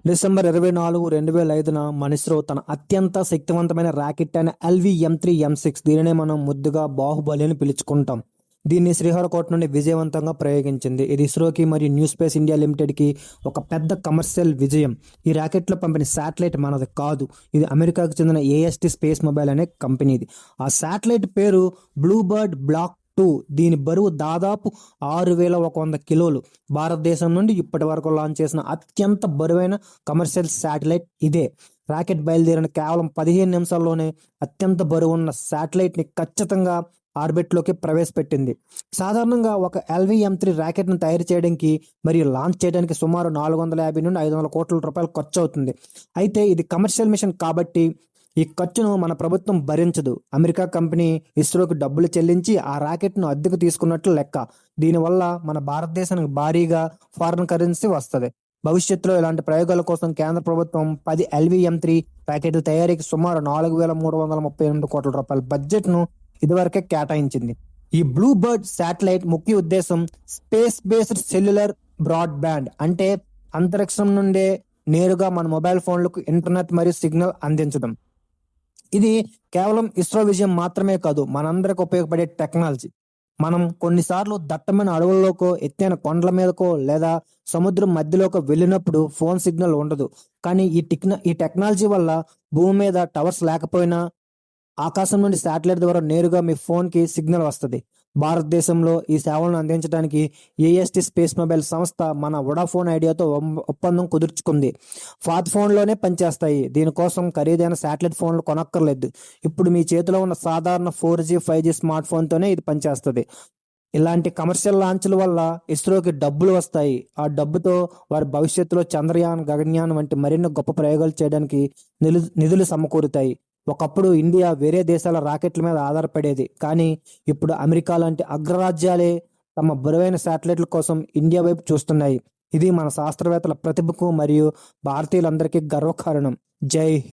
December 24, 2005న మన ఇస్రో తన అత్యంత శక్తివంతమైన రాకెట్ అయిన LV-M3M6 దీనినే మనం ముద్దుగా బాహుబలి అని పిలుచుకుంటాం. దీన్ని శ్రీహరికోట నుండి విజయవంతంగా ప్రయోగించింది. ఇది ఇస్రోకి మరియు న్యూ స్పేస్ ఇండియా లిమిటెడ్కి ఒక పెద్ద కమర్షియల్ విజయం. ఈ రాకెట్లో పంపిన శాటిలైట్ మనది కాదు, ఇది అమెరికాకు చెందిన AST స్పేస్ మొబైల్ అనే కంపెనీది. ఆ శాటిలైట్ పేరు బ్లూబర్డ్ బ్లాక్ 2. దీని బరువు దాదాపు 6,100 కిలోలు. భారతదేశం నుండి ఇప్పటి వరకు లాంచ్ చేసిన అత్యంత బరువైన కమర్షియల్ శాటిలైట్ ఇదే. రాకెట్ బయలుదేరిన కేవలం 15 నిమిషాల్లోనే అత్యంత బరువున్న శాటిలైట్ని ఖచ్చితంగా ఆర్బిట్లోకి ప్రవేశపెట్టింది. సాధారణంగా ఒక LV-M3 రాకెట్ను తయారు చేయడానికి మరియు లాంచ్ చేయడానికి సుమారు 450 నుండి 500 కోట్ల రూపాయలు ఖర్చు అవుతుంది. అయితే ఇది కమర్షియల్ మిషన్ కాబట్టి ఈ ఖర్చును మన ప్రభుత్వం భరించదు. అమెరికా కంపెనీ ఇస్రోకి డబ్బులు చెల్లించి ఆ రాకెట్ను అద్దెకు తీసుకున్నట్లు లెక్క. దీనివల్ల మన భారతదేశానికి భారీగా ఫారిన్ కరెన్సీ వస్తుంది. భవిష్యత్తులో ఇలాంటి ప్రయోగాల కోసం కేంద్ర ప్రభుత్వం 10 LV-M3 రాకెట్ల తయారీకి సుమారు 4,338 కోట్ల రూపాయల బడ్జెట్ను ఇదివరకే కేటాయించింది. ఈ బ్లూ బర్డ్ శాటిలైట్ ముఖ్య ఉద్దేశం స్పేస్ బేస్డ్ సెల్యులర్ బ్రాడ్బ్యాండ్, అంటే అంతరిక్షం నుండే నేరుగా మన మొబైల్ ఫోన్లకు ఇంటర్నెట్ మరియు సిగ్నల్ అందించడం. ఇది కేవలం ఇస్రో విజయం మాత్రమే కాదు, మనందరికి ఉపయోగపడే టెక్నాలజీ. మనం కొన్నిసార్లు దట్టమైన అడవుల్లోకో, ఎత్తైన కొండల మీదకో లేదా సముద్రం మధ్యలోకో వెళ్ళినప్పుడు ఫోన్ సిగ్నల్ ఉండదు. కానీ ఈ టెక్నాలజీ వల్ల భూమి మీద టవర్స్ లేకపోయినా ఆకాశం నుండి శాటిలైట్ ద్వారా నేరుగా మీ ఫోన్కి సిగ్నల్ వస్తుంది. భారతదేశంలో ఈ సేవలను అందించడానికి AST స్పేస్ మొబైల్ సంస్థ మన వొడాఫోన్ ఐడియాతో ఒప్పందం కుదుర్చుకుంది. పాత ఫోన్లోనే పనిచేస్తాయి. దీనికోసం ఖరీదైన శాటిలైట్ ఫోన్లు కొనక్కర్లేదు. ఇప్పుడు మీ చేతిలో ఉన్న సాధారణ 4G, 5G స్మార్ట్ ఫోన్తోనే ఇది పనిచేస్తుంది. ఇలాంటి కమర్షియల్ లాంచ్ల వల్ల ఇస్రోకి డబ్బులు వస్తాయి. ఆ డబ్బుతో వారి భవిష్యత్తులో చంద్రయాన్, గగన్యాన్ వంటి మరిన్ని గొప్ప ప్రయోగాలు చేయడానికి నిధులు సమకూరుతాయి. ఒకప్పుడు ఇండియా వేరే దేశాల రాకెట్ల మీద ఆధారపడేది, కానీ ఇప్పుడు అమెరికా లాంటి అగ్రరాజ్యాలే తమ బరువైన శాటిలైట్ల కోసం ఇండియా వైపు చూస్తున్నాయి. ఇది మన శాస్త్రవేత్తల ప్రతిభకు మరియు భారతీయులందరికీ గర్వకారణం. జై